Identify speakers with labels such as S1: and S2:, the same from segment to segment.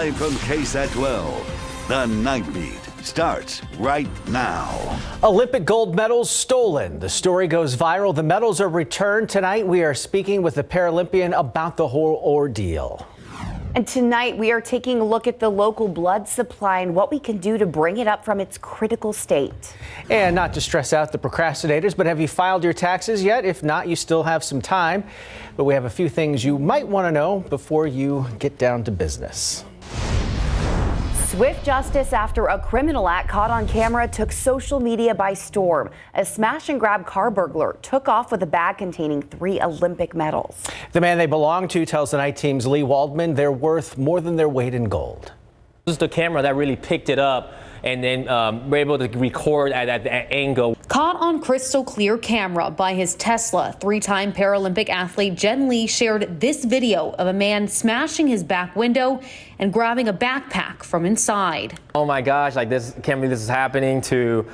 S1: Live from KSAT 12, the Nightbeat starts right now.
S2: Olympic gold medals stolen. The story goes viral. The medals are returned tonight. We are speaking with the Paralympian about the whole ordeal.
S3: And tonight we are taking a look at the local blood supply and what we can do to bring it up from its critical state.
S2: And not to stress out the procrastinators, but have you filed your taxes yet? If not, you still have some time. But we have a few things you might want to know before you get down to business.
S3: Swift justice after a criminal act caught on camera took social media by storm. A smash and grab car burglar took off with a bag containing 3 Olympic medals. The
S2: man they belong to tells the night team's Lee Waldman they're worth more than their weight in gold.
S4: This is the camera that really picked it up and then we're able to record at that angle.
S5: Caught on crystal clear camera by his Tesla, 3-time Paralympic athlete Jen Lee shared this video of a man smashing his back window and grabbing a backpack from inside.
S4: Oh my gosh, like this, can't believe this is happening to,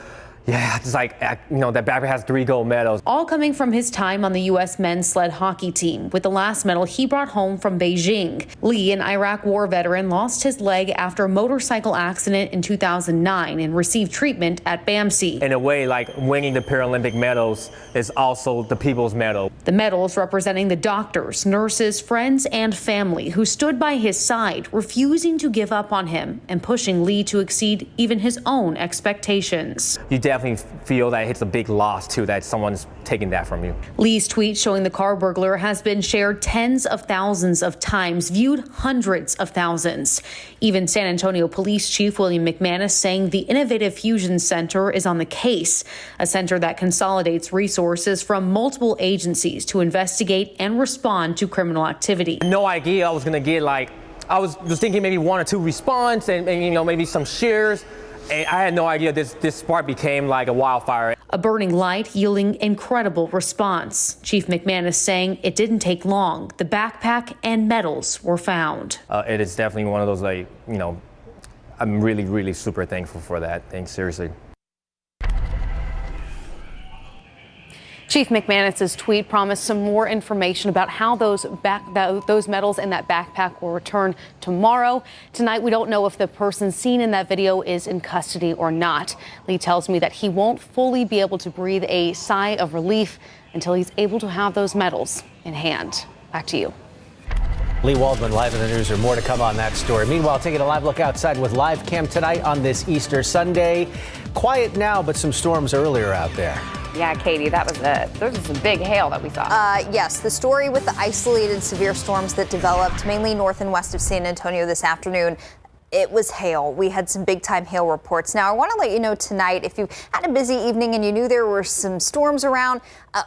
S4: yeah, it's like, you know, that backpack has 3 gold medals.
S5: All coming from his time on the U.S. men's sled hockey team, with the last medal he brought home from Beijing. Lee, an Iraq war veteran, lost his leg after a motorcycle accident in 2009 and received treatment at BAMC.
S4: In a way, like winning the Paralympic medals is also the people's medal.
S5: The medals representing the doctors, nurses, friends, and family who stood by his side, refusing to give up on him and pushing Lee to exceed even his own expectations.
S4: You definitely feel that it's a big loss too, that someone's taking that from you.
S5: Lee's tweet showing the car burglar has been shared tens of thousands of times, viewed hundreds of thousands. Even San Antonio Police Chief William McManus saying the Innovative Fusion Center is on the case, a center that consolidates resources from multiple agencies to investigate and respond to criminal activity.
S4: No idea I was gonna get, like, I was just thinking maybe 1 or 2 response and you know, maybe some shares. And I had no idea this spark became like a wildfire.
S5: A burning light yielding incredible response. Chief McManus saying it didn't take long. The backpack and medals were found.
S4: It is definitely one of those, like, you know, I'm really, really super thankful for that. Thanks, seriously.
S6: Chief McManus's tweet promised some more information about how those medals and that backpack will return tomorrow. Tonight, we don't know if the person seen in that video is in custody or not. Lee tells me that he won't fully be able to breathe a sigh of relief until he's able to have those medals in hand. Back to you.
S2: Lee Waldman live in the newsroom. More to come on that story. Meanwhile, taking a live look outside with live cam tonight on this Easter Sunday. Quiet now, but some storms earlier out there.
S3: Yeah, Katie, that was there was some big hail that we saw.
S7: Yes, the story with the isolated severe storms that developed mainly north and west of San Antonio this afternoon. It was hail. We had some big time hail reports. Now, I want to let you know tonight, if you had a busy evening and you knew there were some storms around,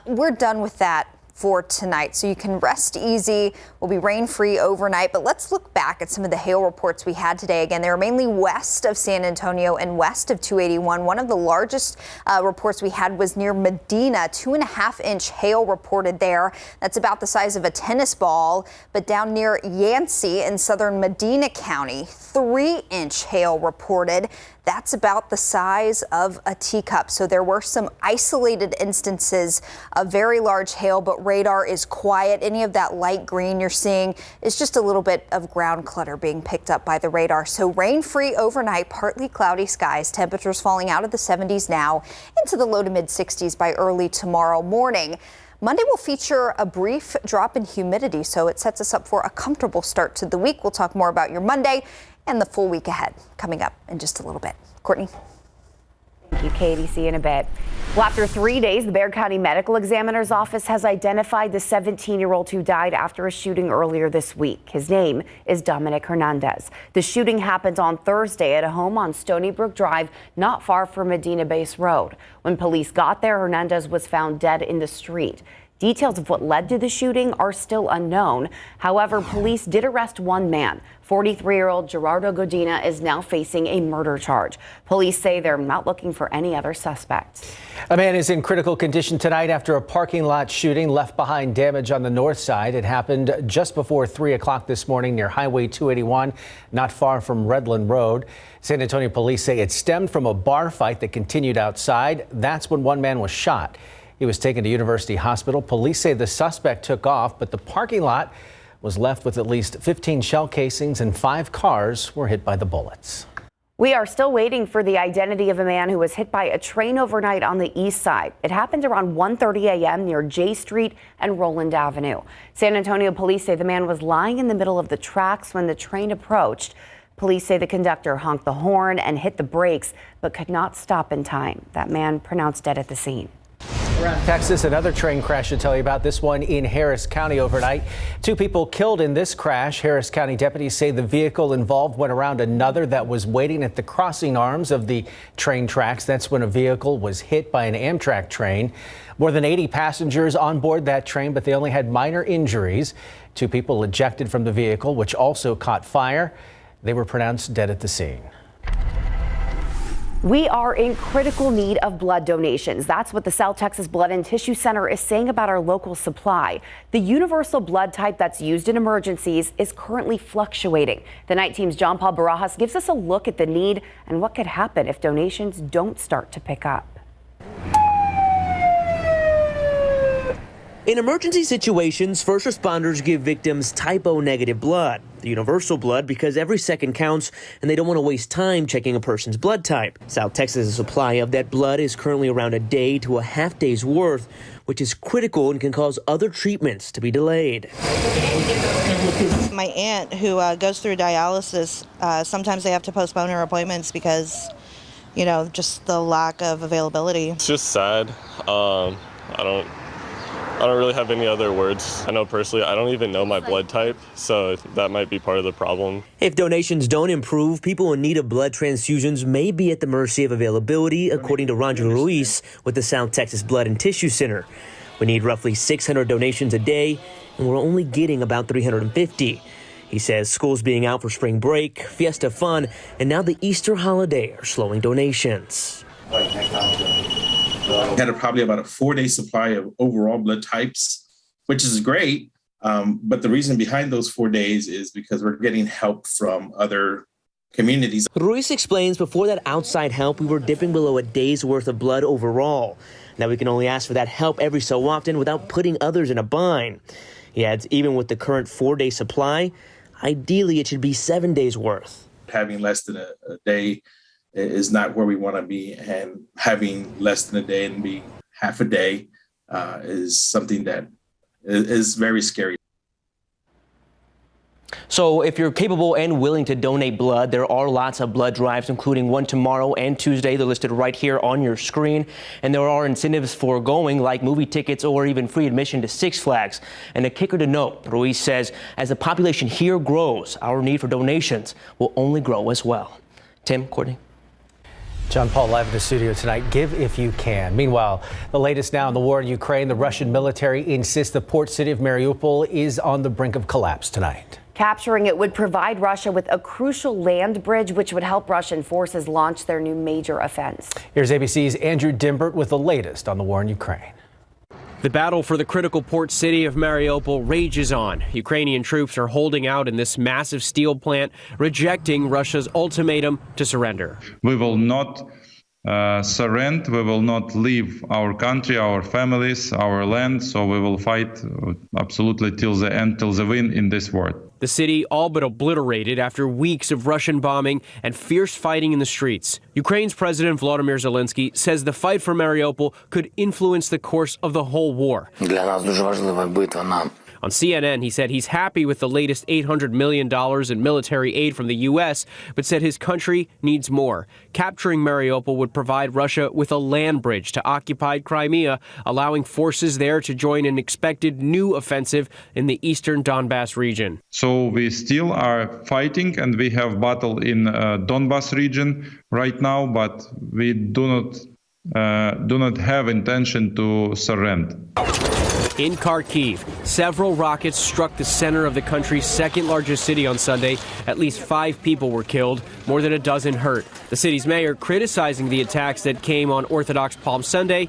S7: we're done with that for tonight, so you can rest easy. We'll be rain-free overnight, but let's look back at some of the hail reports we had today. Again, they were mainly west of San Antonio and west of 281. One of the largest reports we had was near Medina, 2.5-inch hail reported there. That's about the size of a tennis ball. But down near Yancey in southern Medina County, 3-inch hail reported. That's about the size of a teacup. So there were some isolated instances of very large hail, but radar is quiet. Any of that light green you're seeing is just a little bit of ground clutter being picked up by the radar. So rain-free overnight, partly cloudy skies, temperatures falling out of the 70s now into the low to mid 60s by early tomorrow morning. Monday will feature a brief drop in humidity, so it sets us up for a comfortable start to the week. We'll talk more about your Monday and the full week ahead coming up in just a little bit. Courtney.
S3: Thank you, Katie. See you in a bit. Well, after 3 days, the Bexar County Medical Examiner's Office has identified the 17-year-old who died after a shooting earlier this week. His name is Dominic Hernandez. The shooting happened on Thursday at a home on Stony Brook Drive, not far from Medina Base Road. When police got there, Hernandez was found dead in the street. Details of what led to the shooting are still unknown. However, police did arrest one man. 43-year-old Gerardo Godina is now facing a murder charge. Police say they're not looking for any other suspects.
S2: A man is in critical condition tonight after a parking lot shooting left behind damage on the north side. It happened just before 3 o'clock this morning near Highway 281, not far from Redland Road. San Antonio police say it stemmed from a bar fight that continued outside. That's when one man was shot. He was taken to University Hospital. Police say the suspect took off, but the parking lot was left with at least 15 shell casings and 5 cars were hit by the bullets.
S3: We are still waiting for the identity of a man who was hit by a train overnight on the east side. It happened around 1:30 a.m. near J Street and Roland Avenue. San Antonio police say the man was lying in the middle of the tracks when the train approached. Police say the conductor honked the horn and hit the brakes, but could not stop in time. That man pronounced dead at the scene.
S2: Around Texas, another train crash to tell you about, this one in Harris County overnight. 2 people killed in this crash. Harris County deputies say the vehicle involved went around another that was waiting at the crossing arms of the train tracks. That's when a vehicle was hit by an Amtrak train. More than 80 passengers on board that train, but they only had minor injuries. 2 people ejected from the vehicle, which also caught fire. They were pronounced dead at the scene.
S3: We are in critical need of blood donations. That's what the South Texas Blood and Tissue Center is saying about our local supply. The universal blood type that's used in emergencies is currently fluctuating. The Night Team's John Paul Barajas gives us a look at the need and what could happen if donations don't start to pick up.
S8: In emergency situations, first responders give victims type O negative blood, the universal blood, because every second counts and they don't want to waste time checking a person's blood type. South Texas' supply of that blood is currently around a day to a half day's worth, which is critical and can cause other treatments to be delayed.
S9: My aunt, who goes through dialysis, sometimes they have to postpone her appointments because, just the lack of availability.
S10: It's just sad. I don't really have any other words. I know personally, I don't even know my blood type, so that might be part of the problem.
S8: If donations don't improve, people in need of blood transfusions may be at the mercy of availability, according to Roger Ruiz with the South Texas Blood and Tissue Center. We need roughly 600 donations a day, and we're only getting about 350. He says schools being out for spring break, Fiesta Fun, and now the Easter holiday are slowing donations.
S11: We had probably about a 4-day supply of overall blood types, which is great. But the reason behind those 4 days is because we're getting help from other communities.
S8: Ruiz explains before that outside help, we were dipping below a day's worth of blood overall. Now we can only ask for that help every so often without putting others in a bind. He adds, even with the current 4-day supply, ideally it should be 7 days worth.
S11: Having less than a day is not where we want to be, and having less than a day and be half a day is something that is very scary.
S8: So if you're capable and willing to donate blood, there are lots of blood drives, including one tomorrow and Tuesday. They're listed right here on your screen. And there are incentives for going, like movie tickets or even free admission to Six Flags. And a kicker to note, Ruiz says, as the population here grows, our need for donations will only grow as well. Tim, Courtney.
S2: John Paul live in the studio tonight. Give if you can. Meanwhile, the latest now in the war in Ukraine, the Russian military insists the port city of Mariupol is on the brink of collapse tonight.
S3: Capturing it would provide Russia with a crucial land bridge, which would help Russian forces launch their new major offense.
S2: Here's ABC's Andrew Dimbert with the latest on the war in Ukraine.
S12: The battle for the critical port city of Mariupol rages on. Ukrainian troops are holding out in this massive steel plant, rejecting Russia's ultimatum to surrender.
S13: We will not surrender. We will not leave our country, our families, our land. So we will fight absolutely till the end, till the win in this war.
S12: The city all but obliterated after weeks of Russian bombing and fierce fighting in the streets. Ukraine's President Volodymyr Zelensky says the fight for Mariupol could influence the course of the whole war. On CNN, he said he's happy with the latest $800 million in military aid from the U.S., but said his country needs more. Capturing Mariupol would provide Russia with a land bridge to occupied Crimea, allowing forces there to join an expected new offensive in the eastern Donbass region.
S13: So we still are fighting, and we have battle in Donbass region right now, but we do not have intention to surrender.
S12: In Kharkiv, several rockets struck the center of the country's second largest city on Sunday. At least 5 people were killed, more than a dozen hurt. The city's mayor criticizing the attacks that came on Orthodox Palm Sunday.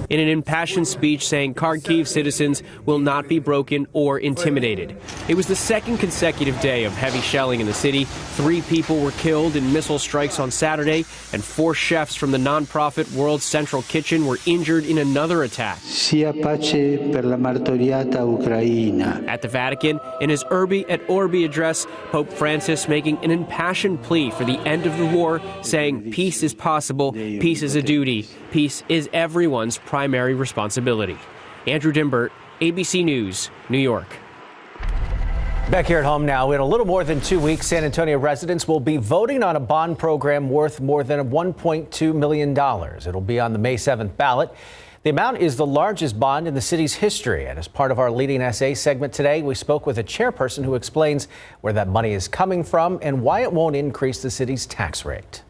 S12: in an impassioned speech saying Kharkiv citizens will not be broken or intimidated. It was the second consecutive day of heavy shelling in the city. 3 people were killed in missile strikes on Saturday, and 4 chefs from the nonprofit World Central Kitchen were injured in another attack.
S14: Sia pace per la martoriata Ucraina.
S12: At the Vatican, in his Urbi et Orbi address, Pope Francis making an impassioned plea for the end of the war, saying peace is possible, peace is a duty, peace is everyone's primary responsibility. Andrew Dimbert, ABC News, New York.
S2: Back here at home now, in a little more than 2 weeks, San Antonio residents will be voting on a bond program worth more than $1.2 million. It'll be on the May 7th ballot. The amount is the largest bond in the city's history. And as part of our Leading SA segment today, we spoke with a chairperson who explains where that money is coming from and why it won't increase the city's tax rate.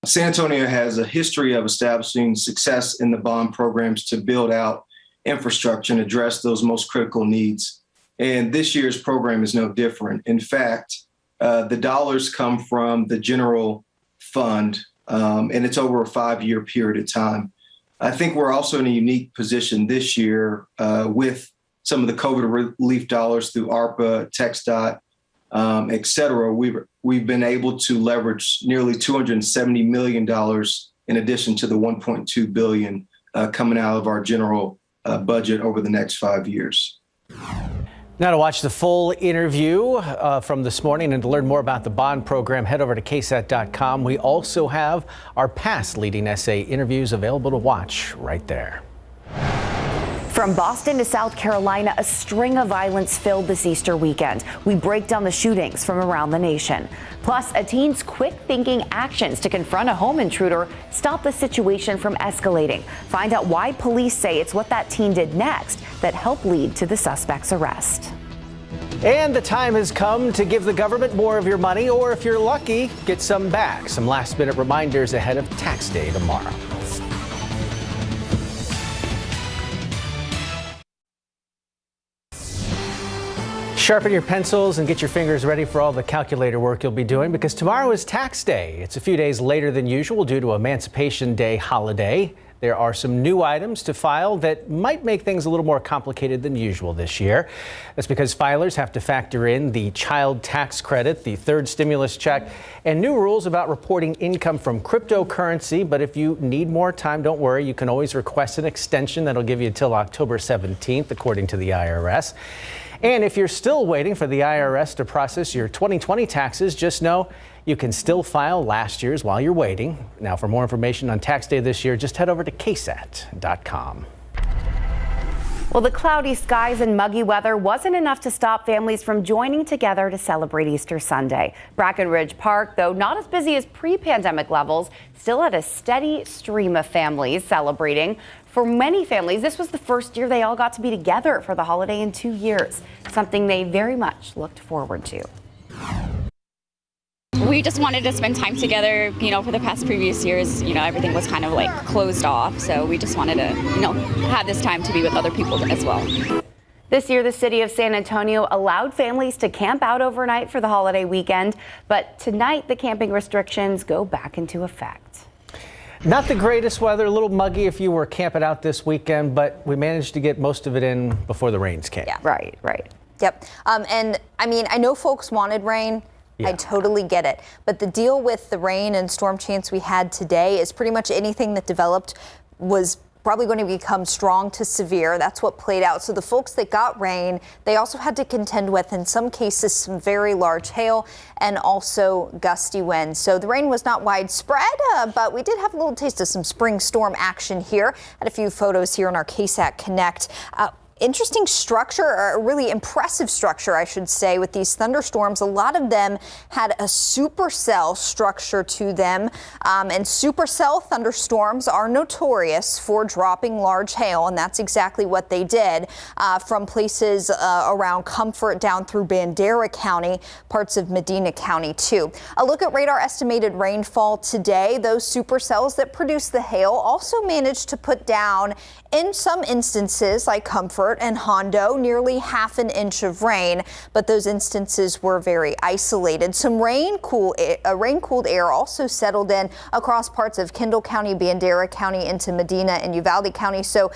S15: San Antonio has a history of establishing success in the bond programs to build out infrastructure and address those most critical needs. And this year's program is no different. In fact, the dollars come from the general fund, and it's over a 5-year period of time. I think we're also in a unique position this year with some of the COVID relief dollars through ARPA, TxDOT, et cetera. We've been able to leverage nearly $270 million in addition to the $1.2 billion coming out of our general budget over the next 5 years.
S2: Now to watch the full interview from this morning and to learn more about the bond program, head over to KSAT.com. We also have our past Leading SA interviews available to watch right there.
S3: From Boston to South Carolina, a string of violence filled this Easter weekend. We break down the shootings from around the nation. Plus, a teen's quick-thinking actions to confront a home intruder stop the situation from escalating. Find out why police say it's what that teen did next that helped lead to the suspect's arrest.
S2: And the time has come to give the government more of your money, or if you're lucky, get some back. Some last-minute reminders ahead of tax day tomorrow. Sharpen your pencils and get your fingers ready for all the calculator work you'll be doing, because tomorrow is tax day. It's a few days later than usual due to Emancipation Day holiday. There are some new items to file that might make things a little more complicated than usual this year. That's because filers have to factor in the child tax credit, the third stimulus check, and new rules about reporting income from cryptocurrency. But if you need more time, don't worry. You can always request an extension that'll give you until October 17th, according to the IRS. And if you're still waiting for the IRS to process your 2020 taxes, just know you can still file last year's while you're waiting. Now, for more information on tax day this year, just head over to KSAT.com.
S3: Well, the cloudy skies and muggy weather wasn't enough to stop families from joining together to celebrate Easter Sunday. Brackenridge Park, though not as busy as pre-pandemic levels, still had a steady stream of families celebrating. For many families, this was the first year they all got to be together for the holiday in 2 years, something they very much looked forward to.
S16: We just wanted to spend time together, for the past previous years, everything was kind of like closed off. So we just wanted to, have this time to be with other people as well.
S3: This year, the city of San Antonio allowed families to camp out overnight for the holiday weekend. But tonight, the camping restrictions go back into effect.
S2: Not the greatest weather, a little muggy if you were camping out this weekend, but we managed to get most of it in before the rains came.
S7: Yeah.
S3: Right.
S7: Yep. And I know folks wanted rain. Yeah. I totally get it. But the deal with the rain and storm chance we had today is pretty much anything that developed was probably going to become strong to severe. That's what played out. So the folks that got rain, they also had to contend with, in some cases, some very large hail and also gusty winds. So the rain was not widespread, but we did have a little taste of some spring storm action here. Had a few photos here on our KSAT Connect. Interesting structure, or a really impressive structure, I should say, with these thunderstorms. A lot of them had a supercell structure to them, and supercell thunderstorms are notorious for dropping large hail, and that's exactly what they did from places around Comfort down through Bandera County, parts of Medina County too. A look at radar estimated rainfall today. Those supercells that produce the hail also managed to put down, in some instances like Comfort, Burt and Hondo, nearly half an inch of rain, but those instances were very isolated. Some rain-cooled air also settled in across parts of Kendall County, Bandera County into Medina and Uvalde County. So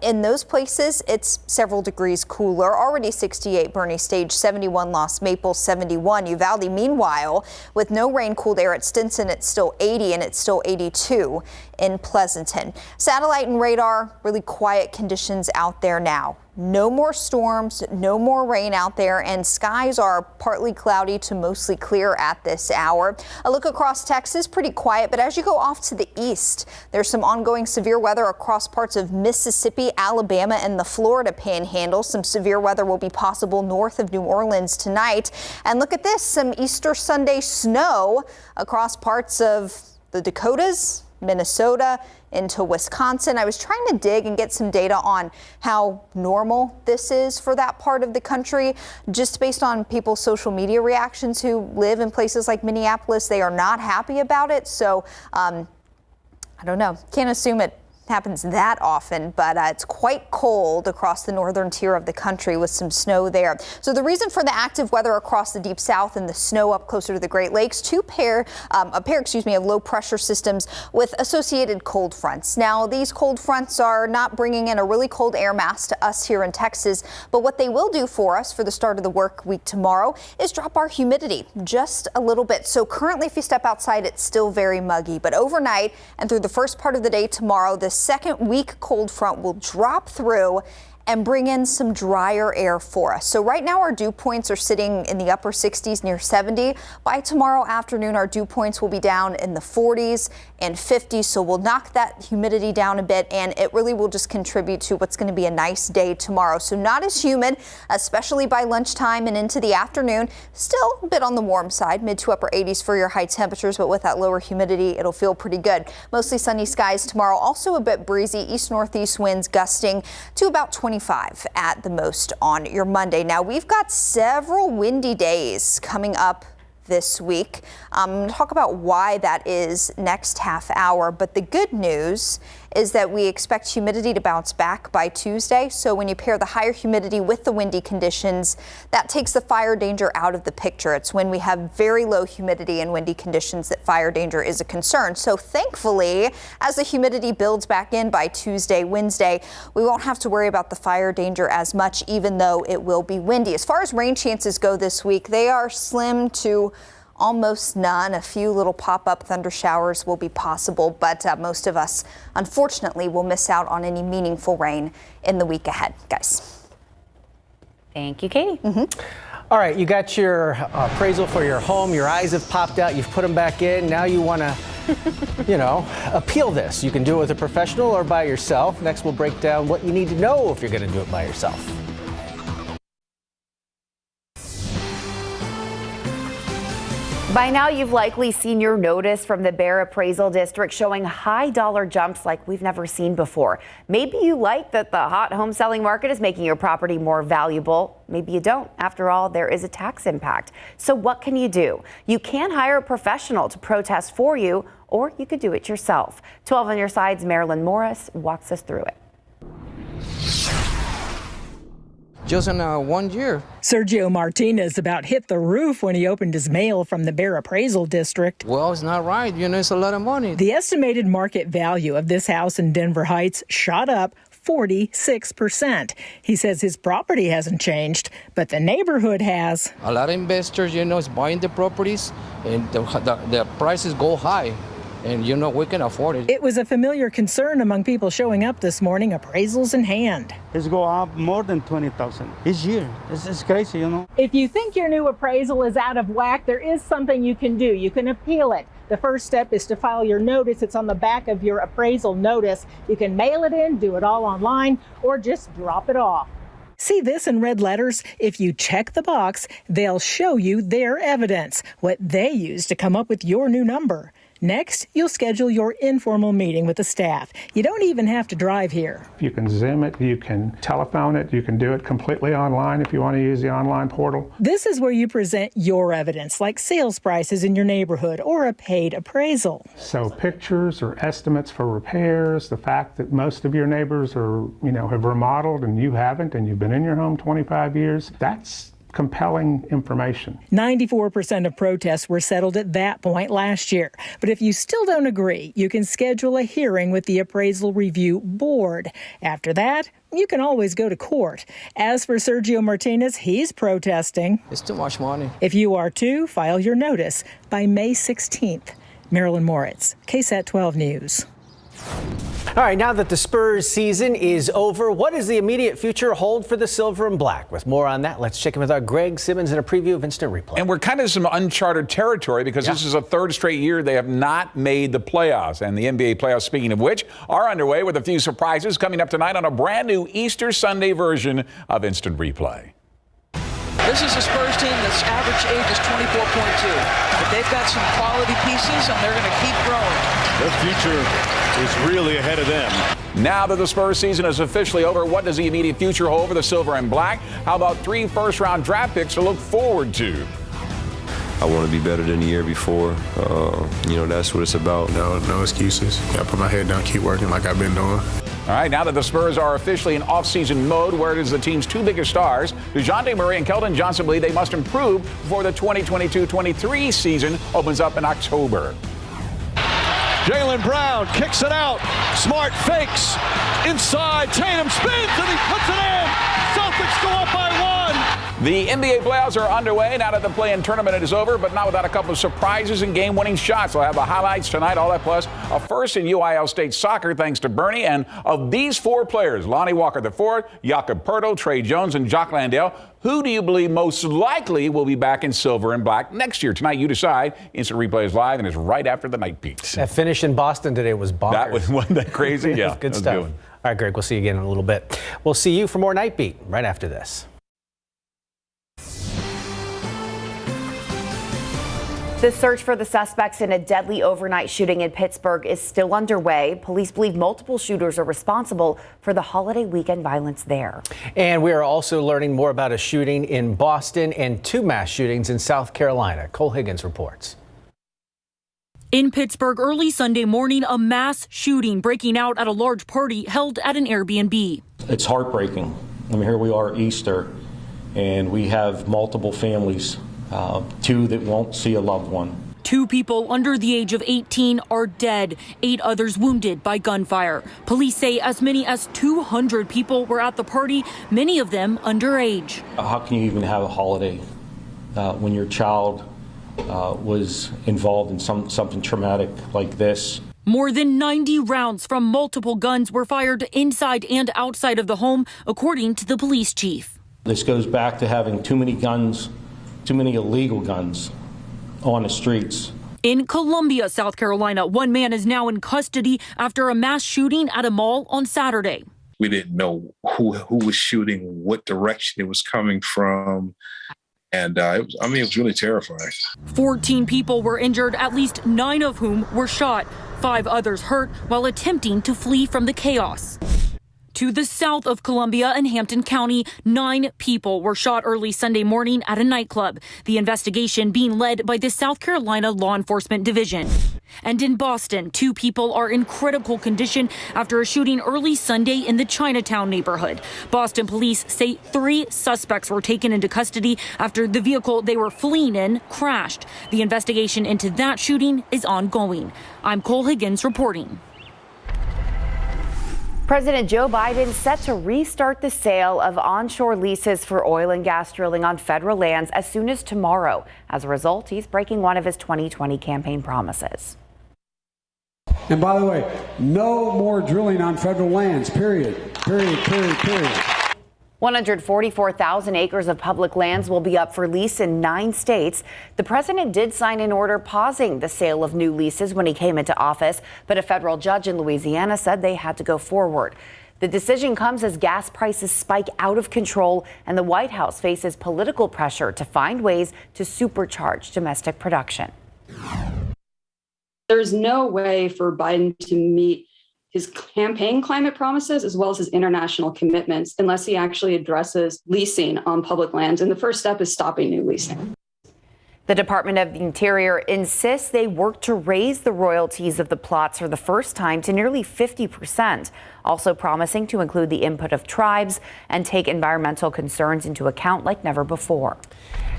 S7: in those places, it's several degrees cooler. Already 68 Bernie Stage, 71 Lost Maple, 71 Uvalde. Meanwhile, with no rain-cooled air at Stinson, it's still 80 and it's still 82 in Pleasanton. Satellite and radar, really quiet conditions out there now. No more storms, no more rain out there, and skies are partly cloudy to mostly clear at this hour. A look across Texas, pretty quiet, but as you go off to the east, there's some ongoing severe weather across parts of Mississippi, Alabama, and the Florida Panhandle. Some severe weather will be possible north of New Orleans tonight. And look at this, some Easter Sunday snow across parts of the Dakotas, Minnesota, into Wisconsin. I was trying to dig and get some data on how normal this is for that part of the country. Just based on people's social media reactions who live in places like Minneapolis, they are not happy about it. So I don't know. Can't assume it happens that often, but it's quite cold across the northern tier of the country with some snow there. So the reason for the active weather across the deep south and the snow up closer to the Great Lakes, a pair of low pressure systems with associated cold fronts. Now, these cold fronts are not bringing in a really cold air mass to us here in Texas, but what they will do for us for the start of the work week tomorrow is drop our humidity just a little bit. So currently, if you step outside, it's still very muggy, but overnight and through the first part of the day tomorrow, this second weak cold front will drop through and bring in some drier air for us. So right now our dew points are sitting in the upper 60s near 70. By tomorrow afternoon, our dew points will be down in the 40s and 50s. So we'll knock that humidity down a bit, and it really will just contribute to what's going to be a nice day tomorrow. So not as humid, especially by lunchtime and into the afternoon. Still a bit on the warm side, mid to upper 80s for your high temperatures, but with that lower humidity, it'll feel pretty good. Mostly sunny skies tomorrow, also a bit breezy, east-northeast winds gusting to about 25 at the most on your Monday. Now, we've got several windy days coming up this week. I'm going to talk about why that is next half hour, but the good news is that we expect humidity to bounce back by Tuesday. So when you pair the higher humidity with the windy conditions, that takes the fire danger out of the picture. It's when we have very low humidity and windy conditions that fire danger is a concern. So thankfully, as the humidity builds back in by Tuesday, Wednesday, we won't have to worry about the fire danger as much, even though it will be windy. As far as rain chances go this week, they are slim to almost none. A few little pop-up thunder showers will be possible, but most of us, unfortunately, will miss out on any meaningful rain in the week ahead, guys.
S3: Thank you, Katie.
S2: All right, you got your appraisal for your home. Your eyes have popped out. You've put them back in. Now you want to, appeal this. You can do it with a professional or by yourself. Next, we'll break down what you need to know if you're going to do it by yourself.
S3: By now, you've likely seen your notice from the Bear Appraisal District showing high dollar jumps like we've never seen before. Maybe you like that the hot home selling market is making your property more valuable. Maybe you don't. After all, there is a tax impact. So what can you do? You can hire a professional to protest for you, or you could do it yourself. 12 on your side's Marilyn Morris walks us through it.
S17: Just in 1 year.
S18: Sergio Martinez about hit the roof when he opened his mail from the Bear Appraisal District.
S17: Well, it's not right. It's a lot of money.
S18: The estimated market value of this house in Denver Heights shot up 46%. He says his property hasn't changed, but the neighborhood has.
S17: A lot of investors, is buying the properties, and the prices go high. And, we can afford it.
S18: It was a familiar concern among people showing up this morning, appraisals in hand.
S19: It's go up more than 20,000 each year. It's crazy,
S18: If you think your new appraisal is out of whack, there is something you can do. You can appeal it. The first step is to file your notice. It's on the back of your appraisal notice. You can mail it in, do it all online, or just drop it off. See this in red letters? If you check the box, they'll show you their evidence, what they use to come up with your new number. Next, you'll schedule your informal meeting with the staff. You don't even have to drive here.
S20: You can Zoom it, you can telephone it, you can do it completely online if you want to use the online portal.
S18: This is where you present your evidence, like sales prices in your neighborhood or a paid appraisal.
S20: So pictures or estimates for repairs, the fact that most of your neighbors are, have remodeled and you haven't, and you've been in your home 25 years, that's compelling information.
S18: 94% of protests were settled at that point last year. But if you still don't agree, you can schedule a hearing with the Appraisal Review Board. After that, you can always go to court. As for Sergio Martinez, he's protesting.
S17: It's too much money.
S18: If you are too, file your notice by May 16th. Marilyn Moritz, KSAT 12 News.
S2: All right, now that the Spurs season is over, what does the immediate future hold for the Silver and Black? With more on that, let's check in with our Greg Simmons in a preview of Instant Replay.
S21: And we're kind of some uncharted territory because this is a third straight year they have not made the playoffs. And the NBA playoffs, speaking of which, are underway with a few surprises coming up tonight on a brand new Easter Sunday version of Instant Replay.
S22: This is a Spurs team that's average age is 24.2, but they've got some quality pieces and they're going to keep growing.
S21: The future is really ahead of them. Now that the Spurs season is officially over, what does the immediate future hold for the Silver and Black? How about 3 first-round draft picks to look forward to?
S23: I want to be better than the year before. That's what it's about.
S24: No excuses. Got to put my head down, keep working like I've been doing.
S21: All right, now that the Spurs are officially in off-season mode, where it is the team's 2 biggest stars, DeJounte Murray and Keldon Johnson, believe they must improve before the 2022-23 season opens up in October.
S25: Jaylen Brown kicks it out. Smart fakes. Inside. Tatum spins and he puts it in. Celtics go up by 1.
S21: The NBA playoffs are underway now that the play-in tournament is over, but not without a couple of surprises and game-winning shots. We'll have the highlights tonight, all that plus a first in UIL State soccer thanks to Bernie. And of these 4 players, Lonnie Walker IV, Jakob Poeltl, Trey Jones, and Jock Landale, who do you believe most likely will be back in Silver and Black next year? Tonight, you decide. Instant Replay is live and is right after the Nightbeat.
S2: That finish in Boston today was bonkers.
S21: Wasn't that crazy? Yeah,
S2: good stuff. Good. All right, Greg, we'll see you again in a little bit. We'll see you for more Nightbeat right after this.
S3: The search for the suspects in a deadly overnight shooting in Pittsburgh is still underway. Police believe multiple shooters are responsible for the holiday weekend violence there.
S2: And we are also learning more about a shooting in Boston and 2 mass shootings in South Carolina. Cole Higgins reports.
S26: In Pittsburgh early Sunday morning, a mass shooting breaking out at a large party held at an Airbnb.
S27: It's heartbreaking. Here we are Easter, and we have multiple families. 2 that won't see a loved one.
S26: 2 people under the age of 18 are dead, 8 others wounded by gunfire. Police say as many as 200 people were at the party, many of them underage.
S27: How can you even have a holiday when your child was involved in something traumatic like this?
S26: More than 90 rounds from multiple guns were fired inside and outside of the home, according to the police chief.
S27: This goes back to having too many guns, too many illegal guns on the streets.
S26: In Columbia, South Carolina, 1 man is now in custody after a mass shooting at a mall on Saturday.
S28: We didn't know who was shooting, what direction it was coming from. And it was really terrifying.
S26: 14 people were injured, at least 9 of whom were shot. 5 others hurt while attempting to flee from the chaos. To the south of Columbia and Hampton County, 9 people were shot early Sunday morning at a nightclub. The investigation being led by the South Carolina Law Enforcement Division. And in Boston, 2 people are in critical condition after a shooting early Sunday in the Chinatown neighborhood. Boston police say 3 suspects were taken into custody after the vehicle they were fleeing in crashed. The investigation into that shooting is ongoing. I'm Cole Higgins reporting.
S3: President Joe Biden set to restart the sale of onshore leases for oil and gas drilling on federal lands as soon as tomorrow. As a result, he's breaking one of his 2020 campaign promises.
S29: And by the way, no more drilling on federal lands, period.
S3: 144,000 acres of public lands will be up for lease in 9 states. The president did sign an order pausing the sale of new leases when he came into office, but a federal judge in Louisiana said they had to go forward. The decision comes as gas prices spike out of control and the White House faces political pressure to find ways to supercharge domestic production.
S1: There's no way for Biden to meet his campaign climate promises as well as his international commitments unless he actually addresses leasing on public lands. And the first step is stopping new leasing.
S3: The Department of the Interior insists they work to raise the royalties of the plots for the first time to nearly 50%, also promising to include the input of tribes and take environmental concerns into account like never before.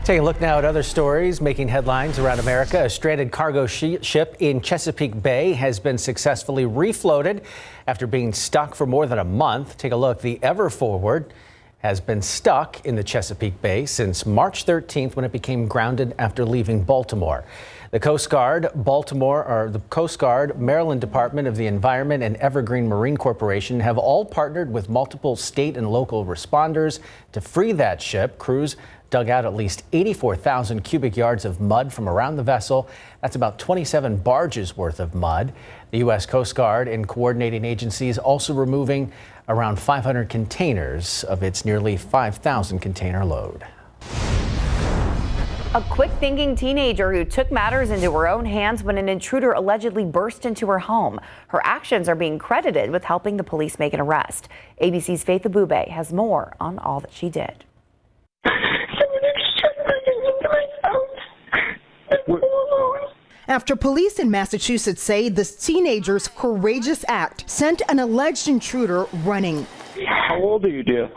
S2: Taking a look now at other stories making headlines around America. A stranded cargo ship in Chesapeake Bay has been successfully refloated after being stuck for more than a month. Take a look. The Ever Forward has been stuck in the Chesapeake Bay since March 13th when it became grounded after leaving Baltimore. The Coast Guard, Maryland Department of the Environment, and Evergreen Marine Corporation have all partnered with multiple state and local responders to free that ship. Crews dug out at least 84,000 cubic yards of mud from around the vessel. That's about 27 barges worth of mud. The U.S. Coast Guard and coordinating agencies also removing around 500 containers of its nearly 5,000 container load.
S3: A quick-thinking teenager who took matters into her own hands when an intruder allegedly burst into her home. Her actions are being credited with helping the police make an arrest. ABC's Faith Abube has more on all that she did.
S4: After police in Massachusetts say this teenager's courageous act sent an alleged intruder running.
S5: How old are you, dear?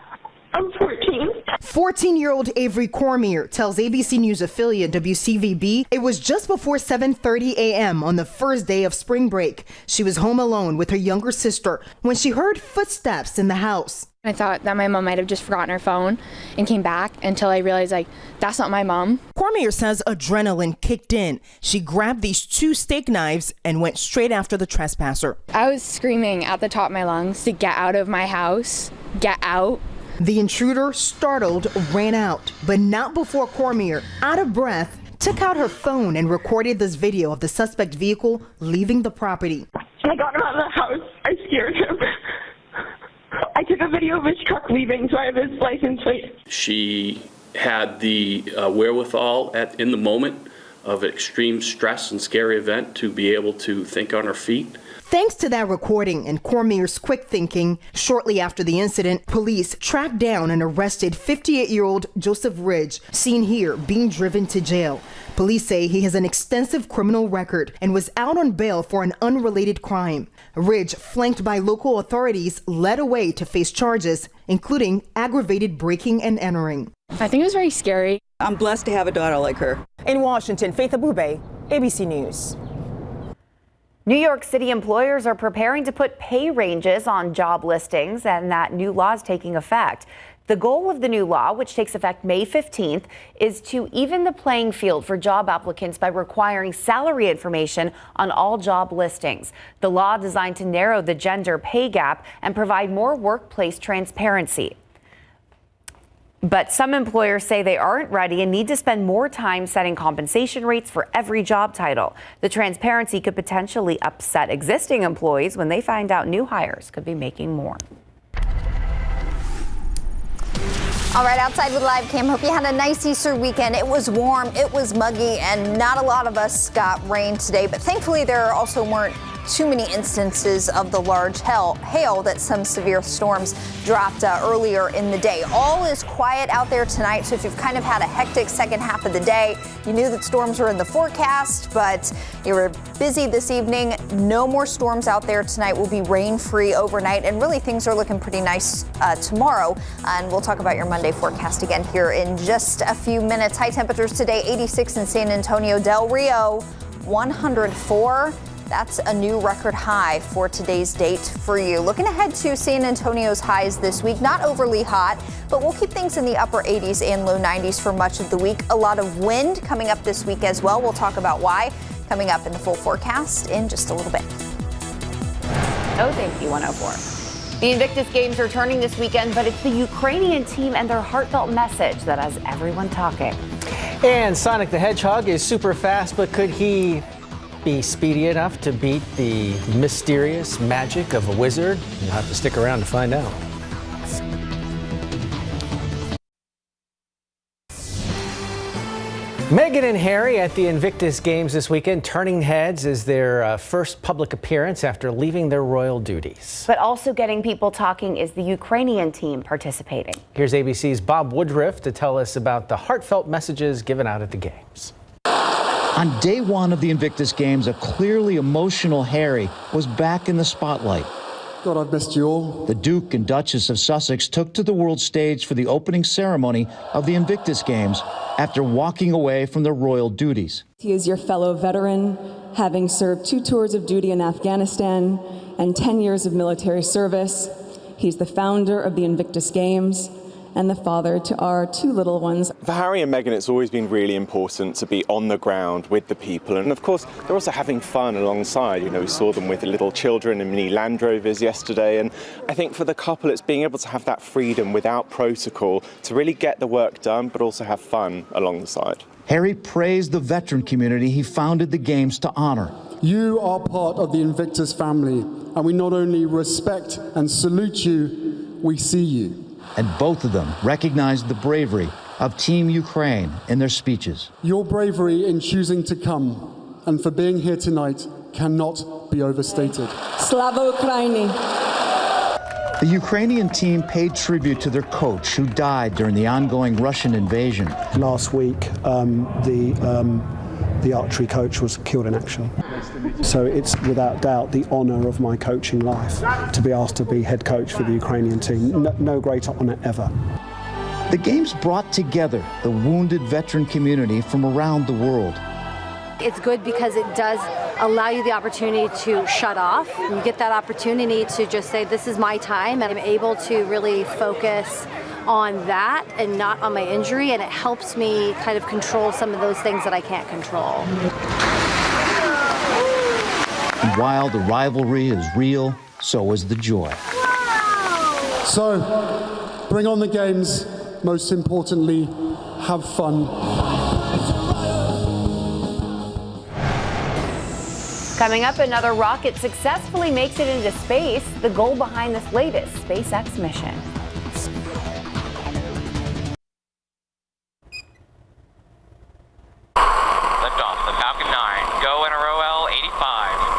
S5: I'm 14.
S4: 14-year-old Avery Cormier tells ABC News affiliate WCVB it was just before 7:30 a.m. on the first day of spring break. She was home alone with her younger sister when she heard footsteps in the house.
S6: I thought that my mom might have just forgotten her phone and came back until I realized, that's not my mom.
S4: Cormier says adrenaline kicked in. She grabbed these 2 steak knives and went straight after the trespasser.
S6: I was screaming at the top of my lungs to get out of my house, get out.
S4: The intruder, startled, ran out, but not before Cormier, out of breath, took out her phone and recorded this video of the suspect vehicle leaving the property.
S5: I got him out of the house. I scared him. I took a video of his truck leaving, so I have his license plate.
S8: She had the wherewithal in the moment of extreme stress and scary event to be able to think on her feet.
S4: Thanks to that recording and Cormier's quick thinking, shortly after the incident, police tracked down and arrested 58-year-old Joseph Ridge, seen here being driven to jail. Police say he has an extensive criminal record and was out on bail for an unrelated crime. Ridge, flanked by local authorities, led away to face charges, including aggravated breaking and entering.
S6: I think it was very scary.
S9: I'm blessed to have a daughter like her.
S4: In Washington, Faith Abube, ABC News.
S3: New York City employers are preparing to put pay ranges on job listings, and that new law is taking effect. The goal of the new law, which takes effect May 15th, is to even the playing field for job applicants by requiring salary information on all job listings. The law designed to narrow the gender pay gap and provide more workplace transparency. But some employers say they aren't ready and need to spend more time setting compensation rates for every job title. The transparency could potentially upset existing employees when they find out new hires could be making more.
S7: All right, outside with Live Cam. Hope you had a nice Easter weekend. It was warm, it was muggy, and not a lot of us got rain today. But thankfully, there also weren't too many instances of the large hail that some severe storms dropped earlier in the day. All is quiet out there tonight, so if you've kind of had a hectic second half of the day, you knew that storms were in the forecast, but you were busy this evening. No more storms out there tonight. Will be rain-free overnight, and really things are looking pretty nice tomorrow. And we'll talk about your Monday forecast again here in just a few minutes. High temperatures today, 86 in San Antonio. Del Rio, 104. That's a new record high for today's date for you. Looking ahead to San Antonio's highs this week, not overly hot, but we'll keep things in the upper 80s and low 90s for much of the week. A lot of wind coming up this week as well. We'll talk about why coming up in the full forecast in just a little bit.
S3: Oh, thank you, 104. The Invictus Games are turning this weekend, but it's the Ukrainian team and their heartfelt message that has everyone talking.
S2: And Sonic the Hedgehog is super fast, but could he be speedy enough to beat the mysterious magic of a wizard? You'll have to stick around to find out. Meghan and Harry at the Invictus Games this weekend, turning heads as their first public appearance after leaving their royal duties.
S3: But also getting people talking is the Ukrainian team participating.
S2: Here's ABC's Bob Woodruff to tell us about the heartfelt messages given out at the Games.
S10: On day one of the Invictus Games, a clearly emotional Harry was back in the spotlight.
S29: God, I've missed you all.
S10: The Duke and Duchess of Sussex took to the world stage for the opening ceremony of the Invictus Games after walking away from their royal duties.
S11: He is your fellow veteran, having served 2 tours of duty in Afghanistan and 10 years of military service. He's the founder of the Invictus Games and the father to our 2 little ones.
S12: For Harry and Meghan, it's always been really important to be on the ground with the people. And of course, they're also having fun alongside. You know, we saw them with little children in mini Land Rovers yesterday. And I think for the couple, it's being able to have that freedom without protocol to really get the work done, but also have fun alongside.
S10: Harry praised the veteran community he founded the Games to honor.
S29: You are part of the Invictus family, and we not only respect and salute you, we see you.
S10: And both of them recognized the bravery of Team Ukraine in their speeches.
S29: Your bravery in choosing to come and for being here tonight cannot be overstated.
S11: Slava Ukraini!
S10: The Ukrainian team paid tribute to their coach, who died during the ongoing Russian invasion.
S29: Last week, the archery coach was killed in action. So it's without doubt the honour of my coaching life to be asked to be head coach for the Ukrainian team. No greater honour ever.
S10: The Games brought together the wounded veteran community from around the world.
S13: It's good because it does allow you the opportunity to shut off. You get that opportunity to just say, this is my time, and I'm able to really focus on that and not on my injury, and it helps me kind of control some of those things that I can't control.
S10: And while the rivalry is real, so is the joy.
S29: So, bring on the Games. Most importantly, have fun.
S3: Coming up, another rocket successfully makes it into space, the goal behind this latest SpaceX mission.
S14: Liftoff, the Falcon 9, go NROL 85.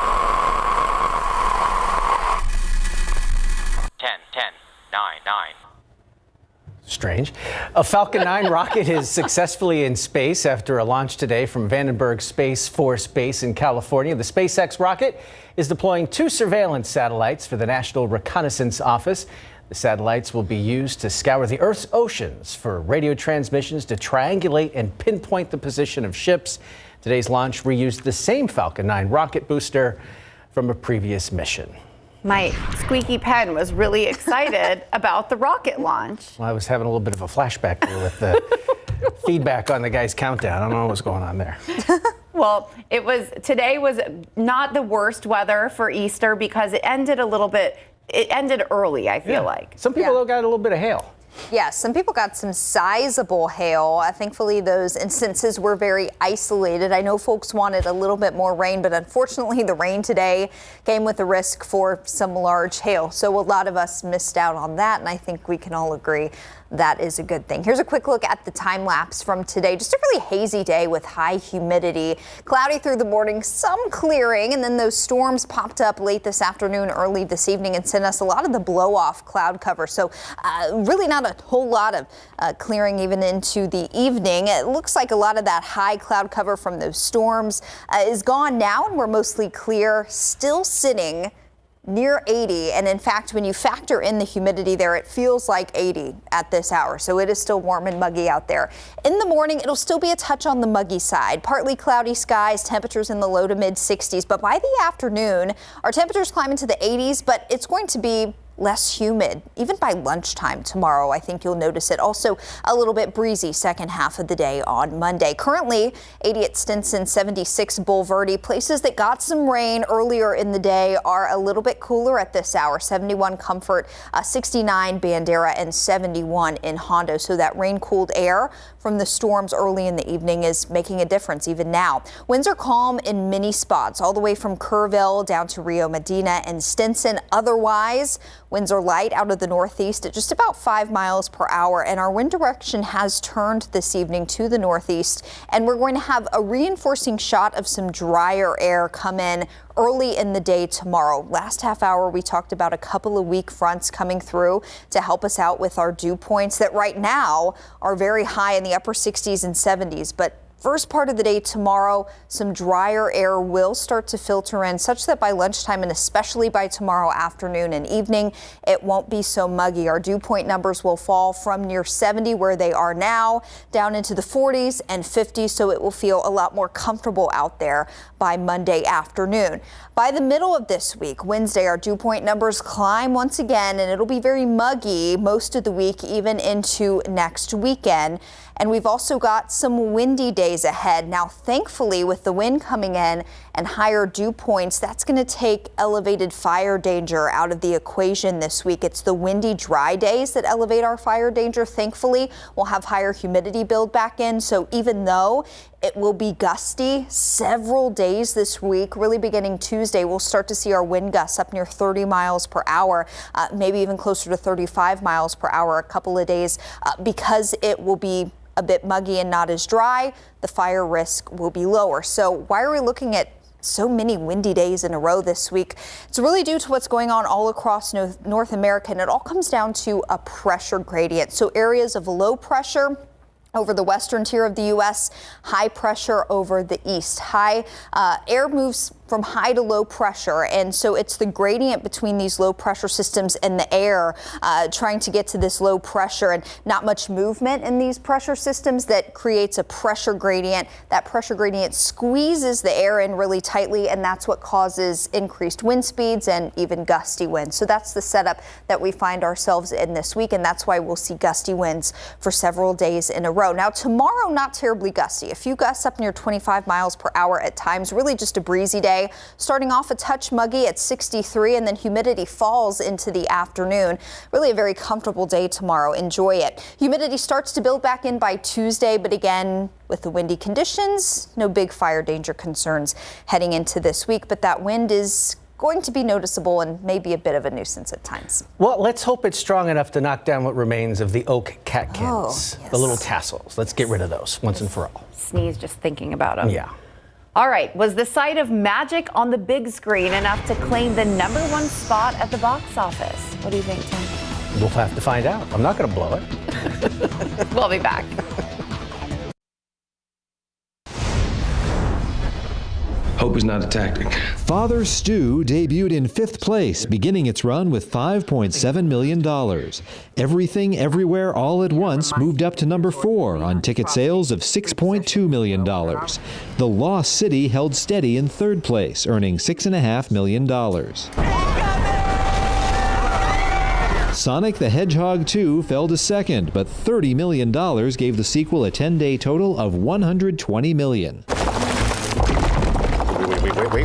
S14: 10, 9, 9.
S2: Strange. A Falcon 9 rocket is successfully in space after a launch today from Vandenberg Space Force Base in California. The SpaceX rocket is deploying 2 surveillance satellites for the National Reconnaissance Office. The satellites will be used to scour the Earth's oceans for radio transmissions to triangulate and pinpoint the position of ships. Today's launch reused the same Falcon 9 rocket booster from a previous mission.
S3: My squeaky pen was really excited about the rocket launch.
S2: Well, I was having a little bit of a flashback there with the feedback on the guy's countdown. I don't know what's going on there.
S3: Well, today was not the worst weather for Easter because it ended early, I feel like.
S2: Some people though got a little bit of hail.
S7: Yes, some people got some sizable hail. Thankfully, those instances were very isolated. I know folks wanted a little bit more rain, but unfortunately, the rain today came with a risk for some large hail. So a lot of us missed out on that, and I think we can all agree that is a good thing. Here's a quick look at the time lapse from today. Just a really hazy day with high humidity. Cloudy through the morning, some clearing, and then those storms popped up late this afternoon, early this evening, and sent us a lot of the blow-off cloud cover. So really not a whole lot of clearing even into the evening. It looks like a lot of that high cloud cover from those storms is gone now, and we're mostly clear, still sitting near 80, and in fact, when you factor in the humidity there, it feels like 80 at this hour, so it is still warm and muggy out there. In the morning, it'll still be a touch on the muggy side. Partly cloudy skies, temperatures in the low to mid 60s, but by the afternoon, our temperatures climb into the 80s, but it's going to be less humid. Even by lunchtime tomorrow, I think you'll notice it. Also a little bit breezy second half of the day on Monday. Currently 80 at Stinson, 76 Bulverde. Places that got some rain earlier in the day are a little bit cooler at this hour. 71 Comfort, 69 Bandera, and 71 in Hondo. So that rain cooled air from the storms early in the evening is making a difference even now. Winds are calm in many spots, all the way from Kerrville down to Rio Medina and Stinson. Otherwise, winds are light out of the northeast at just about 5 miles per hour, and our wind direction has turned this evening to the northeast, and we're going to have a reinforcing shot of some drier air come in early in the day tomorrow. Last half hour, we talked about a couple of weak fronts coming through to help us out with our dew points that right now are very high in the upper 60s and 70s, but first part of the day tomorrow, some drier air will start to filter in such that by lunchtime and especially by tomorrow afternoon and evening, it won't be so muggy. Our dew point numbers will fall from near 70 where they are now down into the 40s and 50s, so it will feel a lot more comfortable out there by Monday afternoon. By the middle of this week, Wednesday, our dew point numbers climb once again, and it'll be very muggy most of the week, even into next weekend. And we've also got some windy days ahead. Now, thankfully, with the wind coming in and higher dew points, that's going to take elevated fire danger out of the equation this week. It's the windy, dry days that elevate our fire danger. Thankfully, we'll have higher humidity build back in. So even though it will be gusty several days this week, really beginning Tuesday, we'll start to see our wind gusts up near 30 miles per hour, maybe even closer to 35 miles per hour a couple of days, because it will be a bit muggy and not as dry. The fire risk will be lower. So why are we looking at so many windy days in a row this week? It's really due to what's going on all across North America, and it all comes down to a pressure gradient. So areas of low pressure over the western tier of the U.S., high pressure over the east. Air moves from high to low pressure, and so it's the gradient between these low pressure systems and the air trying to get to this low pressure, and not much movement in these pressure systems that creates a pressure gradient. That pressure gradient squeezes the air in really tightly, and that's what causes increased wind speeds and even gusty winds. So that's the setup that we find ourselves in this week, and that's why we'll see gusty winds for several days in a row. Now tomorrow, not terribly gusty. A few gusts up near 25 miles per hour at times, really just a breezy day. Starting off a touch muggy at 63, and then humidity falls into the afternoon. Really a very comfortable day tomorrow. Enjoy it. Humidity starts to build back in by Tuesday, but again, with the windy conditions, no big fire danger concerns heading into this week, but that wind is going to be noticeable and maybe a bit of a nuisance at times.
S2: Well, let's hope it's strong enough to knock down what remains of the oak catkins, the little tassels. Let's get rid of those once and for all.
S3: Sneeze just thinking about them.
S2: Yeah.
S3: All right, was the sight of magic on the big screen enough to claim the #1 spot at the box office? What do you think, Tim?
S2: We'll have to find out. I'm not going to blow it.
S3: We'll be back.
S15: Hope is not a tactic.
S16: Father Stu debuted in 5th place, beginning its run with $5.7 million. Everything, Everywhere, All at Once moved up to number 4 on ticket sales of $6.2 million. The Lost City held steady in 3rd place, earning $6.5 million. Sonic the Hedgehog 2 fell to 2nd, but $30 million gave the sequel a 10-day total of $120 million.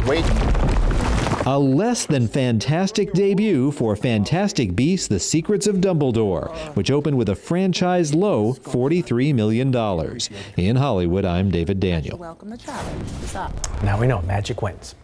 S17: Wait.
S16: A less than fantastic debut for Fantastic Beasts: The Secrets of Dumbledore, which opened with a franchise low $43 million. In Hollywood, I'm David Daniel.
S2: Welcome to Travel. What's up? Now we know magic wins.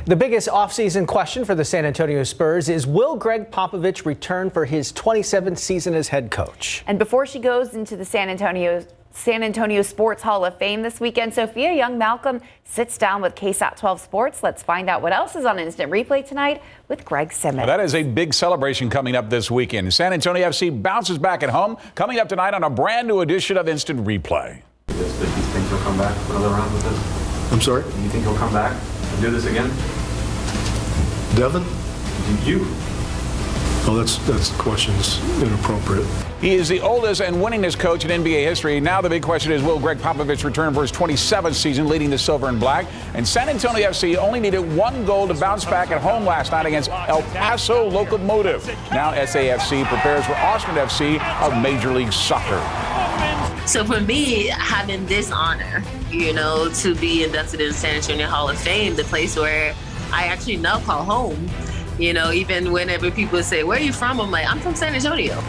S2: The biggest offseason question for the San Antonio Spurs is, will Greg Popovich return for his 27th season as head coach?
S3: And before she goes into the San Antonio Sports Hall of Fame this weekend, Sophia Young-Malcolm sits down with KSAT 12 Sports. Let's find out what else is on Instant Replay tonight with Greg Simmons.
S21: That is a big celebration coming up this weekend. San Antonio FC bounces back at home, coming up tonight on a brand new edition of Instant Replay.
S18: Do you think he'll come back for another round with this?
S28: I'm sorry?
S18: Do you think he'll come back and do this again?
S28: Devin?
S18: You?
S28: Oh, that's questions inappropriate.
S21: He is the oldest and winningest coach in NBA history. Now the big question is, will Greg Popovich return for his 27th season leading the Silver and Black? And San Antonio FC only needed 1 goal to bounce back at home last night against El Paso Locomotive. Now SAFC prepares for Austin FC of Major League Soccer.
S19: So for me, having this honor, to be inducted in the San Antonio Hall of Fame, the place where I actually now call home, even whenever people say, where are you from? I'm like, I'm from San Antonio.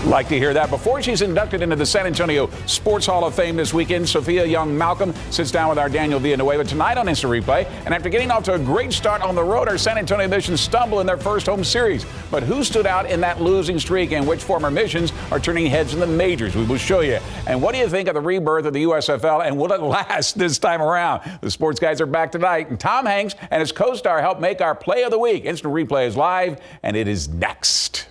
S21: Like to hear that. Before she's inducted into the San Antonio Sports Hall of Fame this weekend, Sophia Young-Malcolm sits down with our Daniel Villanueva tonight on Instant Replay. And after getting off to a great start on the road, our San Antonio Missions stumble in their first home series. But who stood out in that losing streak, and which former Missions are turning heads in the majors? We will show you. And what do you think of the rebirth of the USFL, and will it last this time around? The sports guys are back tonight, and Tom Hanks and his co-star help make our play of the week. Instant Replay is live, and it is next.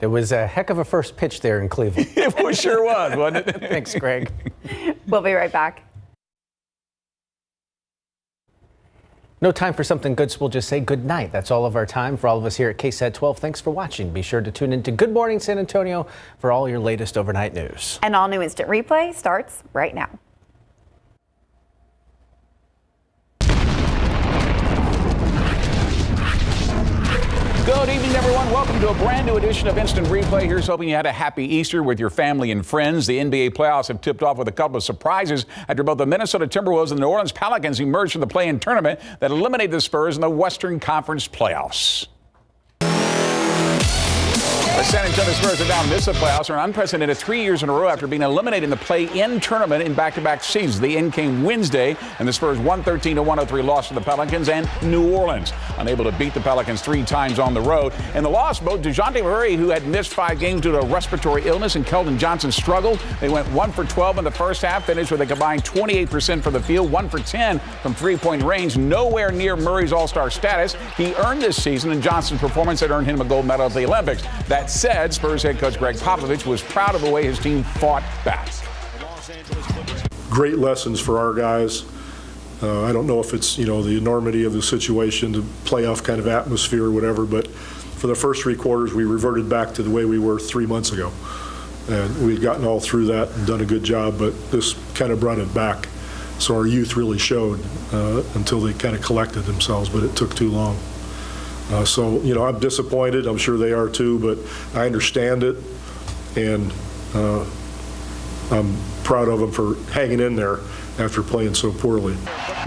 S2: It was a heck of a first pitch there in Cleveland.
S21: It sure was, wasn't it?
S2: Thanks, Greg.
S3: We'll be right back.
S2: No time for something good, so we'll just say good night. That's all of our time. For all of us here at KSAT 12, thanks for watching. Be sure to tune in to Good Morning San Antonio for all your latest overnight news.
S3: An all-new Instant Replay starts right now.
S21: Good evening, everyone. Welcome to a brand new edition of Instant Replay. Here's hoping you had a happy Easter with your family and friends. The NBA playoffs have tipped off with a couple of surprises after both the Minnesota Timberwolves and the New Orleans Pelicans emerged from the play-in tournament that eliminated the Spurs in the Western Conference playoffs. The San Antonio Spurs have now missed the playoffs for an unprecedented 3 years in a row after being eliminated in the play-in tournament in back-to-back seasons. The end came Wednesday, and the Spurs 113-103 loss to the Pelicans and New Orleans. Unable to beat the Pelicans 3 times on the road. In the loss, both DeJounte Murray, who had missed 5 games due to a respiratory illness, and Kelvin Johnson struggled. They went 1 for 12 in the first half, finished with a combined 28% from the field, 1 for 10 from three-point range, nowhere near Murray's all-star status. He earned this season, and Johnson's performance had earned him a gold medal at the Olympics. That said, Spurs head coach Greg Popovich was proud of the way his team fought back.
S1: Great lessons for our guys. I don't know if it's, the enormity of the situation, the playoff kind of atmosphere or whatever, but for the first 3 quarters, we reverted back to the way we were 3 months ago. And we'd gotten all through that and done a good job, but this kind of brought it back. So our youth really showed until they kind of collected themselves, but it took too long. So, I'm disappointed. I'm sure they are too, but I understand it, and I'm proud of them for hanging in there after playing so poorly.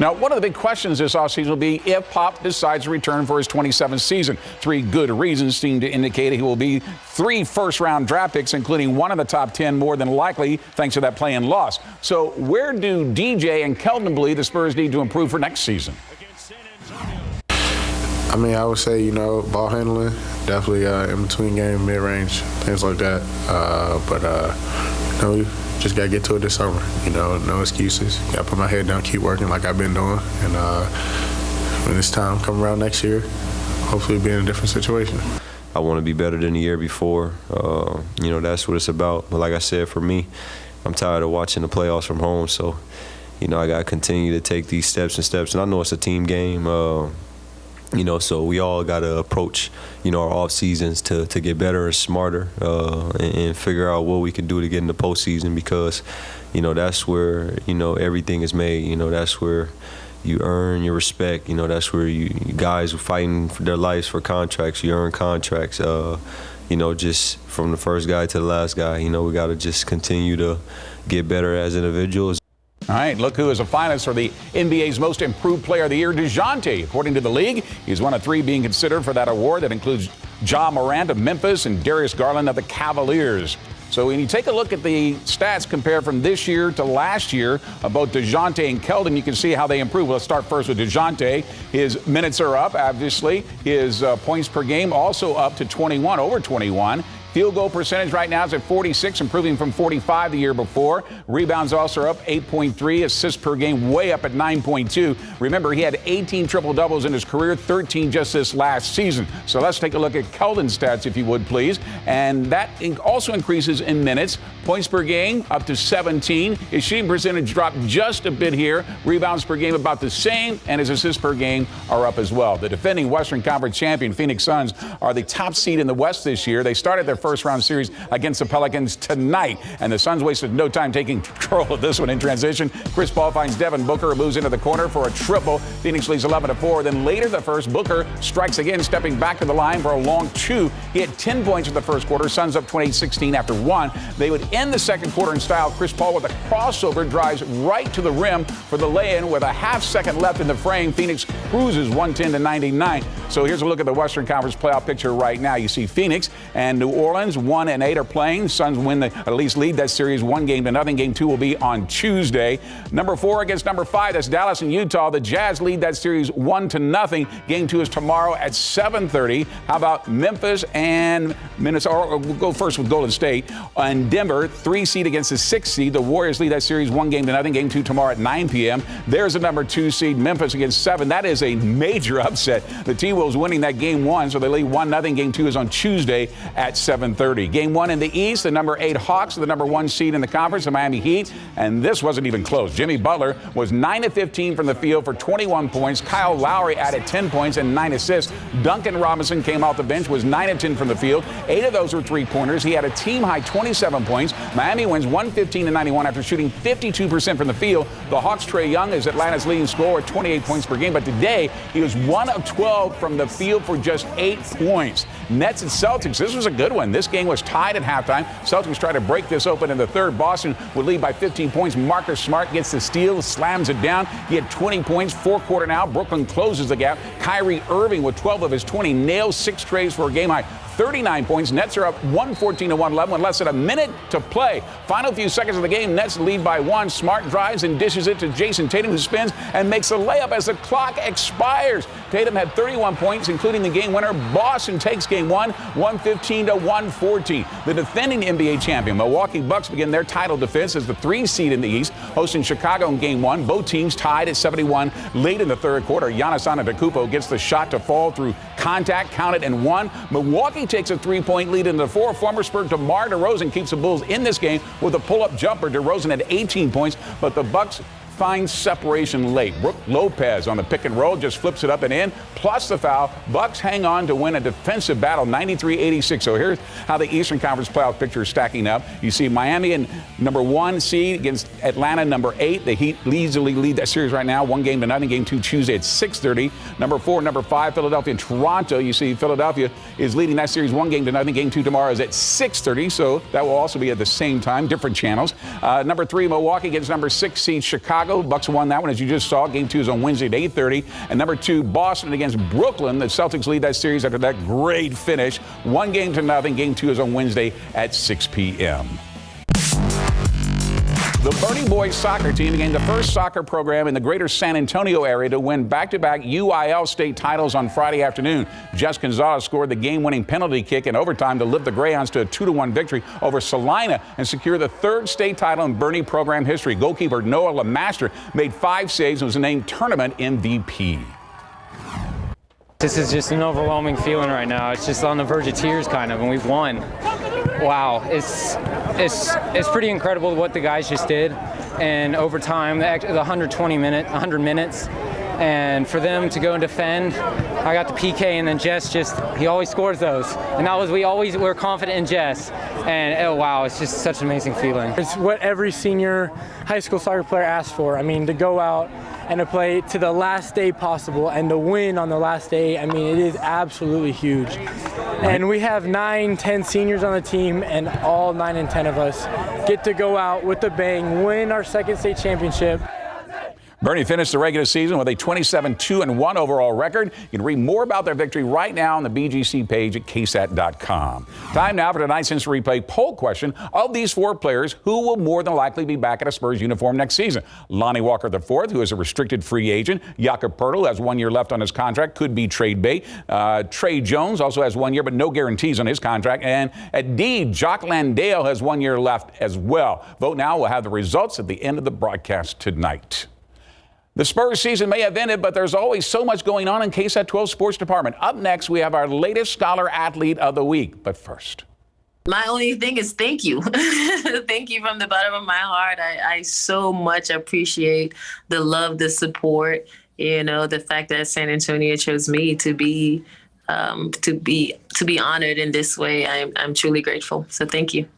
S21: Now, one of the big questions this offseason will be if Pop decides to return for his 27th season. 3 good reasons seem to indicate he will be 3 first-round draft picks, including 1 in the top 10, more than likely, thanks to that play-in loss. So where do DJ and Kelvin believe the Spurs need to improve for next season?
S17: I would say, ball handling, definitely in between game, mid-range, things like that. We just got to get to it this summer. No excuses. Got to put my head down, keep working like I've been doing. And when this time come around next year, hopefully we'll be in a different situation.
S15: I want to be better than the year before. That's what it's about. But like I said, for me, I'm tired of watching the playoffs from home. So, I got to continue to take these steps. And I know it's a team game. So we all got to approach, our off seasons to get better and smarter and figure out what we can do to get in the postseason, because, that's where, everything is made. That's where you earn your respect. That's where you guys are fighting for their lives for contracts. You earn contracts. Just from the first guy to the last guy. We got to just continue to get better as individuals.
S21: All right, look who is a finalist for the NBA's Most Improved Player of the Year, DeJounte. According to the league, he's one of 3 being considered for that award. That includes Ja Morant of Memphis and Darius Garland of the Cavaliers. So when you take a look at the stats compared from this year to last year of both DeJounte and Kelvin, you can see how they improved. Let's start first with DeJounte. His minutes are up, obviously. His points per game also up to 21, over 21. Field goal percentage right now is at 46, improving from 45 the year before. Rebounds also are up 8.3. Assists per game way up at 9.2. Remember, he had 18 triple-doubles in his career, 13 just this last season. So let's take a look at Kelvin's stats, if you would, please. And that also increases in minutes. Points per game up to 17. His shooting percentage dropped just a bit here. Rebounds per game about the same, and his assists per game are up as well. The defending Western Conference champion Phoenix Suns are the top seed in the West this year. They started their first-round series against the Pelicans tonight, and the Suns wasted no time taking control of this one in transition. Chris Paul finds Devin Booker, who moves into the corner for a triple. Phoenix leads 11-4. Then later the first, Booker strikes again, stepping back to the line for a long 2. He had 10 points in the first quarter. Suns up 28-16 after 1. They would end the second quarter in style. Chris Paul with a crossover drives right to the rim for the lay-in with a half-second left in the frame. Phoenix cruises 110-99. So here's a look at the Western Conference playoff picture right now. You see Phoenix and New Orleans Orleans. 1 and 8 are playing. Suns win at least lead that series 1-0. Game 2 will be on Tuesday. Number 4 against number 5. That's Dallas and Utah. The Jazz lead that series 1-0. Game 2 is tomorrow at 7:30. How about Memphis and Minnesota? Or we'll go first with Golden State. And Denver, 3 seed against the 6 seed. The Warriors lead that series 1-0. Game 2 tomorrow at 9 p.m. There's the number 2 seed, Memphis against 7. That is a major upset. The T-Wolves winning that game 1, so they lead 1-0. Game 2 is on Tuesday at 7:30. Game 1 in the East, the number 8 Hawks, the number 1 seed in the conference, the Miami Heat. And this wasn't even close. Jimmy Butler was 9 of 15 from the field for 21 points. Kyle Lowry added 10 points and 9 assists. Duncan Robinson came off the bench, was 9 of 10 from the field. 8 of those were three-pointers. He had a team-high 27 points. Miami wins 115-91 after shooting 52% from the field. The Hawks' Trae Young is Atlanta's leading scorer at 28 points per game. But today, he was 1 of 12 from the field for just 8 points. Nets and Celtics, this was a good one. This game was tied at halftime. Celtics tried to break this open in the third. Boston would lead by 15 points. Marcus Smart gets the steal, slams it down. He had 20 points, 4-quarter now. Brooklyn closes the gap. Kyrie Irving with 12 of his 20 nails, 6 trays for a game-high 39 points. Nets are up 114-111 with less than a minute to play. Final few seconds of the game, Nets lead by 1. Smart drives and dishes it to Jason Tatum, who spins and makes a layup as the clock expires. Tatum had 31 points, including the game winner. Boston takes game 1, 115-114. The defending NBA champion, Milwaukee Bucks, begin their title defense as the 3 seed in the East, hosting Chicago in game 1. Both teams tied at 71 late in the third quarter. Giannis Antetokounmpo gets the shot to fall through contact, counted and 1. Milwaukee takes a 3-point lead into the 4. Former Spur DeMar DeRozan keeps the Bulls in this game with a pull-up jumper. DeRozan had 18 points, but the Bucks find separation late. Brook Lopez on the pick and roll just flips it up and in, plus the foul. Bucks hang on to win a defensive battle, 93-86. So here's how the Eastern Conference playoff picture is stacking up. You see Miami in number 1 seed against Atlanta, number 8. The Heat easily lead that series right now, 1-0. Game 2 Tuesday at 6:30. Number 4, number 5, Philadelphia and Toronto. You see Philadelphia is leading that series 1-0. Game 2 tomorrow is at 6:30. So that will also be at the same time, different channels. Number 3, Milwaukee against number 6 seed Chicago. Bucks won that one, as you just saw. Game 2 is on Wednesday at 8:30. And number 2, Boston against Brooklyn. The Celtics lead that series after that great finish, 1-0. Game 2 is on Wednesday at 6 p.m. The Bernie Boys soccer team became the first soccer program in the greater San Antonio area to win back-to-back UIL state titles on Friday afternoon. Jess Gonzalez scored the game-winning penalty kick in overtime to lift the Greyhounds to a 2-1 victory over Salina and secure the 3rd state title in Bernie program history. Goalkeeper Noah LeMaster made 5 saves and was named tournament MVP.
S5: This is just an overwhelming feeling right now. It's just on the verge of tears, kind of, and we've won. Wow, it's pretty incredible what the guys just did, and overtime, the 100 minutes, and for them to go and defend. I got the PK, and then Jess he always scores those, and we're confident in Jess, and oh wow, it's just such an amazing feeling.
S8: It's what every senior high school soccer player asks for. I mean, to go out and to play to the last day possible and to win on the last day, I mean, it is absolutely huge. And we have 9-10 seniors on the team, and all 9 and 10 of us get to go out with a bang, win our 2nd state championship.
S21: Bernie finished the regular season with a 27-2-1 overall record. You can read more about their victory right now on the BGC page at KSAT.com. Time now for tonight's Instant Replay poll question. Of these 4 players, who will more than likely be back in a Spurs uniform next season? Lonnie Walker IV, who is a restricted free agent. Jakob Poeltl has 1 year left on his contract, could be trade bait. Trey Jones also has 1 year, but no guarantees on his contract. And at D, Jock Landale has 1 year left as well. Vote now. We'll have the results at the end of the broadcast tonight. The Spurs season may have ended, but there's always so much going on in KSAT 12 Sports Department. Up next, we have our latest Scholar Athlete of the Week. But first,
S19: my only thing is thank you. Thank you from the bottom of my heart. I so much appreciate the love, the support, the fact that San Antonio chose me to be honored in this way. I'm truly grateful. So thank you.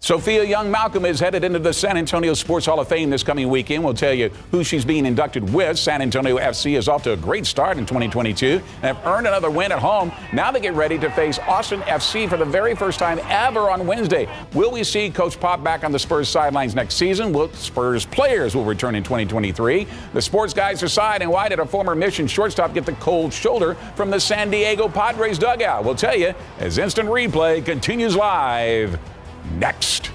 S21: Sophia Young-Malcolm is headed into the San Antonio Sports Hall of Fame this coming weekend. We'll tell you who she's being inducted with. San Antonio FC is off to a great start in 2022 and have earned another win at home. Now they get ready to face Austin FC for the very first time ever on Wednesday. Will we see Coach Pop back on the Spurs sidelines next season? Will Spurs players will return in 2023? The sports guys decide, and why did a former Mission shortstop get the cold shoulder from the San Diego Padres dugout? We'll tell you as Instant Replay continues live next.